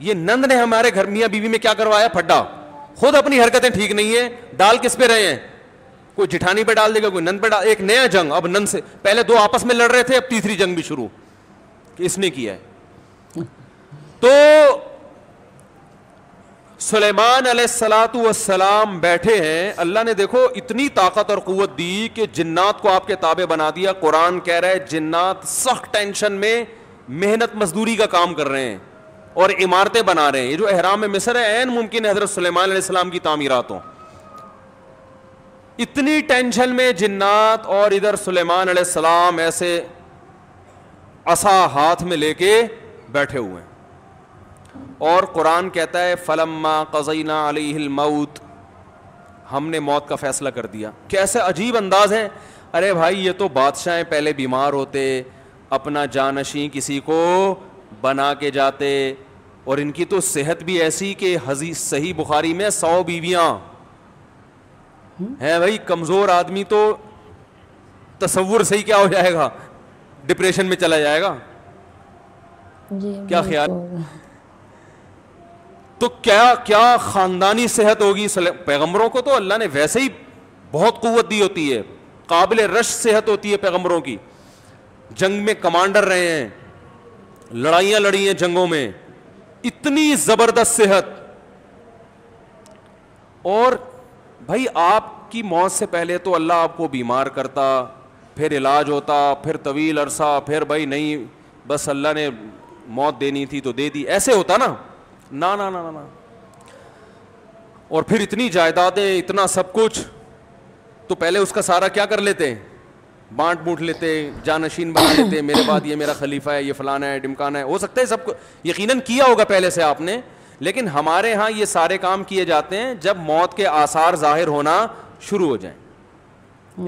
یہ نند نے ہمارے گھر میاں بیوی میں کیا کروایا؟ پھڈا. خود اپنی حرکتیں ٹھیک نہیں ہیں, ڈال کس پہ رہے ہیں؟ کوئی جٹھانی پہ ڈال دے گا, کوئی نند پہ ڈال. ایک نیا جنگ اب نند سے, پہلے دو آپس میں لڑ رہے تھے, اب تیسری جنگ بھی شروع کہ اس نے کیا ہے. تو سلیمان علیہ الصلوۃ والسلام بیٹھے ہیں, اللہ نے دیکھو اتنی طاقت اور قوت دی کہ جنات کو آپ کے تابع بنا دیا. قرآن کہہ رہا ہے جنات سخت ٹینشن میں محنت مزدوری کا کام کر رہے ہیں اور عمارتیں بنا رہے ہیں. یہ جو احرام مصر ہے عین ممکن ہے حضرت سلیمان علیہ السلام کی تعمیرات ہوں. اتنی ٹینشن میں جنات, اور ادھر سلیمان علیہ السلام ایسے عصا ہاتھ میں لے کے بیٹھے ہوئے ہیں. اور قرآن کہتا ہے فلما قضینا علیہ الموت, ہم نے موت کا فیصلہ کر دیا. کیسے عجیب انداز ہے. ارے بھائی یہ تو بادشاہ پہلے بیمار ہوتے, اپنا جانشین کسی کو بنا کے جاتے, اور ان کی تو صحت بھی ایسی کہ حدیث صحیح بخاری میں 100 بیویاں ہیں. بھائی کمزور آدمی تو تصور صحیح کیا ہو جائے گا, ڈپریشن میں چلا جائے گا. کیا خیال؟ تو کیا خاندانی صحت ہوگی. پیغمبروں کو تو اللہ نے ویسے ہی بہت قوت دی ہوتی ہے, قابل رش صحت ہوتی ہے پیغمبروں کی. جنگ میں کمانڈر رہے ہیں, لڑائیاں لڑی ہیں جنگوں میں, اتنی زبردست صحت. اور بھائی آپ کی موت سے پہلے تو اللہ آپ کو بیمار کرتا, پھر علاج ہوتا, پھر طویل عرصہ, پھر بھائی نہیں بس اللہ نے موت دینی تھی تو دے دی, ایسے ہوتا نا. نا نا نا نا. اور پھر اتنی جائیدادیں, اتنا سب کچھ, تو پہلے اس کا سارا کیا کر لیتے, بانٹ بوٹ لیتے, جانشین بنا لیتے, میرے بعد یہ میرا خلیفہ ہے, یہ فلانا ہے, ڈمکانا ہے. ہو سکتا ہے سب کو یقیناً کیا ہوگا پہلے سے آپ نے, لیکن ہمارے ہاں یہ سارے کام کیے جاتے ہیں جب موت کے آثار ظاہر ہونا شروع ہو جائیں.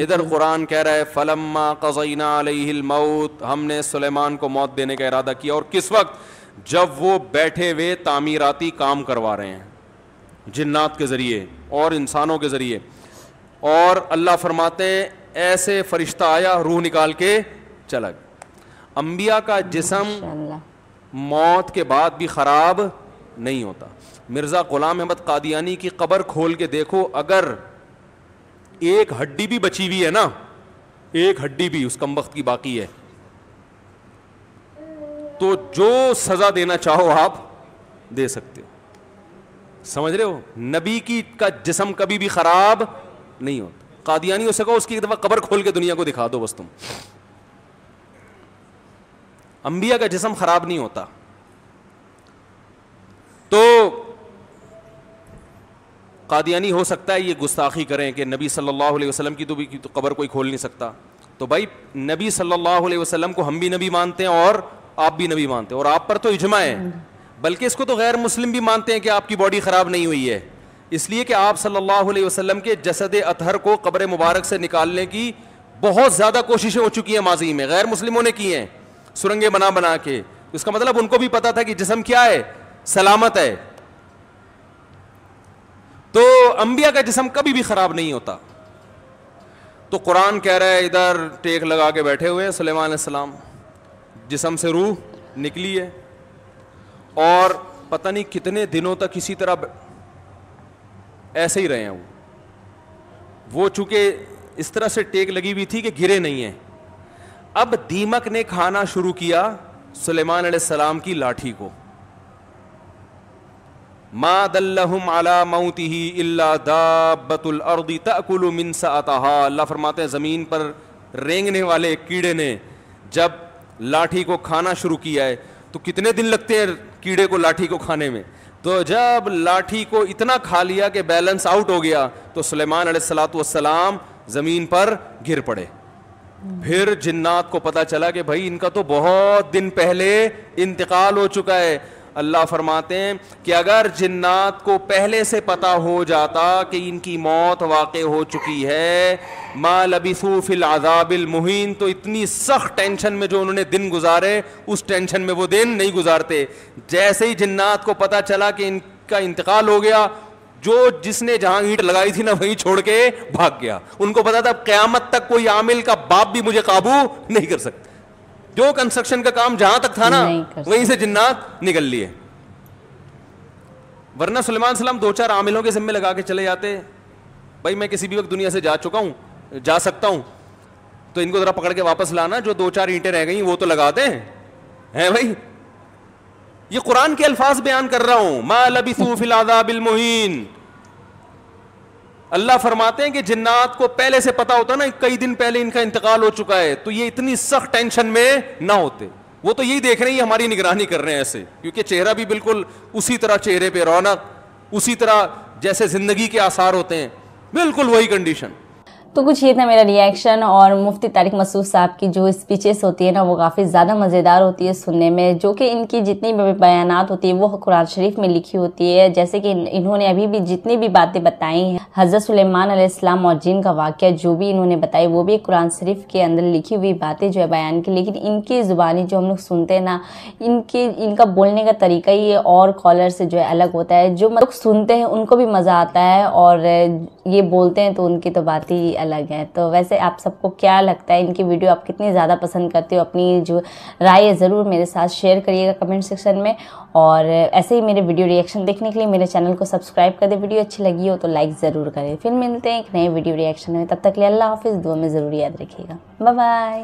ادھر قرآن کہہ رہا ہے فلما قضینا علیہ الموت, ہم نے سلیمان کو موت دینے کا ارادہ کیا. اور کس وقت؟ جب وہ بیٹھے ہوئے تعمیراتی کام کروا رہے ہیں جنات کے ذریعے اور انسانوں کے ذریعے. اور اللہ فرماتے ہیں ایسے فرشتہ آیا, روح نکال کے چلا گیا. انبیاء کا جسم موت کے بعد بھی خراب نہیں ہوتا. مرزا غلام احمد قادیانی کی قبر کھول کے دیکھو, اگر ایک ہڈی بھی بچی ہوئی ہے نا, ایک ہڈی بھی اس کمبخت کی باقی ہے, تو جو سزا دینا چاہو آپ دے سکتے ہو. سمجھ رہے ہو؟ نبی کی کا جسم کبھی بھی خراب نہیں ہوتا. قادیانی ہو سکو اس کی ایک دفعہ قبر کھول کے دنیا کو دکھا دو بس تم. انبیاء کا جسم خراب نہیں ہوتا. تو قادیانی ہو سکتا ہے یہ گستاخی کریں کہ نبی صلی اللہ علیہ وسلم کی تو قبر کوئی کھول نہیں سکتا. تو بھائی نبی صلی اللہ علیہ وسلم کو ہم بھی نبی مانتے ہیں اور آپ بھی نبی مانتے ہیں, اور آپ پر تو اجماع ہے, بلکہ اس کو تو غیر مسلم بھی مانتے ہیں کہ آپ کی باڈی خراب نہیں ہوئی ہے, اس لیے کہ آپ صلی اللہ علیہ وسلم کے جسد اطہر کو قبر مبارک سے نکالنے کی بہت زیادہ کوششیں ہو چکی ہیں ماضی میں, غیر مسلموں نے کی ہیں سرنگیں بنا بنا کے. اس کا مطلب ان کو بھی پتا تھا کہ جسم کیا ہے, سلامت ہے. تو انبیاء کا جسم کبھی بھی خراب نہیں ہوتا. تو قرآن کہہ رہا ہے ادھر ٹیک لگا کے بیٹھے ہوئے سلیمان علیہ السلام, جسم سے روح نکلی ہے, اور پتہ نہیں کتنے دنوں تک اسی طرح ایسے ہی رہے ہیں. وہ چونکہ اس طرح سے ٹیک لگی ہوئی تھی کہ گرے نہیں ہیں. اب دیمک نے کھانا شروع کیا سلیمان علیہ السلام کی لاٹھی کو. ما دلہم علی موتہ الا دابۃ الارض تأکل من سأتہا. اللہ فرماتے ہیں زمین پر رینگنے والے کیڑے نے جب لاٹھی کو کھانا شروع کیا ہے, تو کتنے دن لگتے ہیں کیڑے کو لاٹھی کو کھانے میں. تو جب لاٹھی کو اتنا کھا لیا کہ بیلنس آؤٹ ہو گیا, تو سلیمان علیہ الصلوۃ والسلام زمین پر گر پڑے. پھر جنات کو پتا چلا کہ بھائی ان کا تو بہت دن پہلے انتقال ہو چکا ہے. اللہ فرماتے ہیں کہ اگر جنات کو پہلے سے پتا ہو جاتا کہ ان کی موت واقع ہو چکی ہے, ما لبثوا فی العذاب المہین, تو اتنی سخت ٹینشن میں جو انہوں نے دن گزارے اس ٹینشن میں وہ دن نہیں گزارتے. جیسے ہی جنات کو پتا چلا کہ ان کا انتقال ہو گیا, جس نے جہاں اینٹ لگائی تھی نا وہیں چھوڑ کے بھاگ گیا. ان کو پتا تھا قیامت تک کوئی عامل کا باپ بھی مجھے قابو نہیں کر سکتا. جو کنسٹرکشن کا کام جہاں تک تھا نا وہیں سے جنات نکل لیے. ورنہ سلیمان السلام 2-4 عاملوں کے ذمے لگا کے چلے جاتے, بھائی میں کسی بھی وقت دنیا سے جا چکا ہوں, جا سکتا ہوں, تو ان کو ذرا پکڑ کے واپس لانا, جو 2-4 اینٹیں رہ گئی وہ تو لگا دیں ہیں بھائی. یہ قرآن کے الفاظ بیان کر رہا ہوں. ما لبثوا فی العذاب المہین. اللہ فرماتے ہیں کہ جنات کو پہلے سے پتا ہوتا نا کئی دن پہلے ان کا انتقال ہو چکا ہے, تو یہ اتنی سخت ٹینشن میں نہ ہوتے. وہ تو یہی دیکھ رہے ہیں, یہ ہماری نگرانی کر رہے ہیں ایسے, کیونکہ چہرہ بھی بالکل اسی طرح, چہرے پہ رونق اسی طرح جیسے زندگی کے آثار ہوتے ہیں, بالکل وہی کنڈیشن. تو کچھ یہ تھا میرا ریئیکشن. اور مفتی طارق مسعود صاحب کی جو اسپیچز ہوتی ہے نا وہ کافی زیادہ مزیدار ہوتی ہے سننے میں, جو کہ ان کی جتنی بھی بیانات ہوتی ہے وہ قرآن شریف میں لکھی ہوتی ہے. جیسے کہ انہوں نے ابھی بھی جتنی بھی باتیں بتائی ہیں, حضرت سلیمان علیہ السلام اور جن کا واقعہ جو بھی انہوں نے بتائی وہ بھی قرآن شریف کے اندر لکھی ہوئی باتیں جو ہے بیان کی. لیکن ان کی زبانی جو ہم لوگ سنتے ہیں نا, ان کا بولنے کا طریقہ ہی اور کالر سے جو ہے الگ ہوتا ہے. جو لوگ سنتے ہیں ان کو بھی مزہ آتا ہے, اور یہ بولتے ہیں تو ان کی تو بات ہی الگ ہے. تو ویسے آپ سب کو کیا لگتا ہے, ان کی ویڈیو آپ کتنی زیادہ پسند کرتے ہو؟ اپنی جو رائے ہے ضرور میرے ساتھ شیئر کریے گا کمنٹ سیکشن میں. اور ایسے ہی میرے ویڈیو ریئیکشن دیکھنے کے لیے میرے چینل کو سبسکرائب کر دیں. ویڈیو اچھی لگی ہو تو لائک ضرور کریں. پھر ملتے ہیں ایک نئے ویڈیو ریئیکشن میں, تب تک کے لیے اللہ حافظ. دعا میں ضرور یاد رکھیے گا. Bye bye.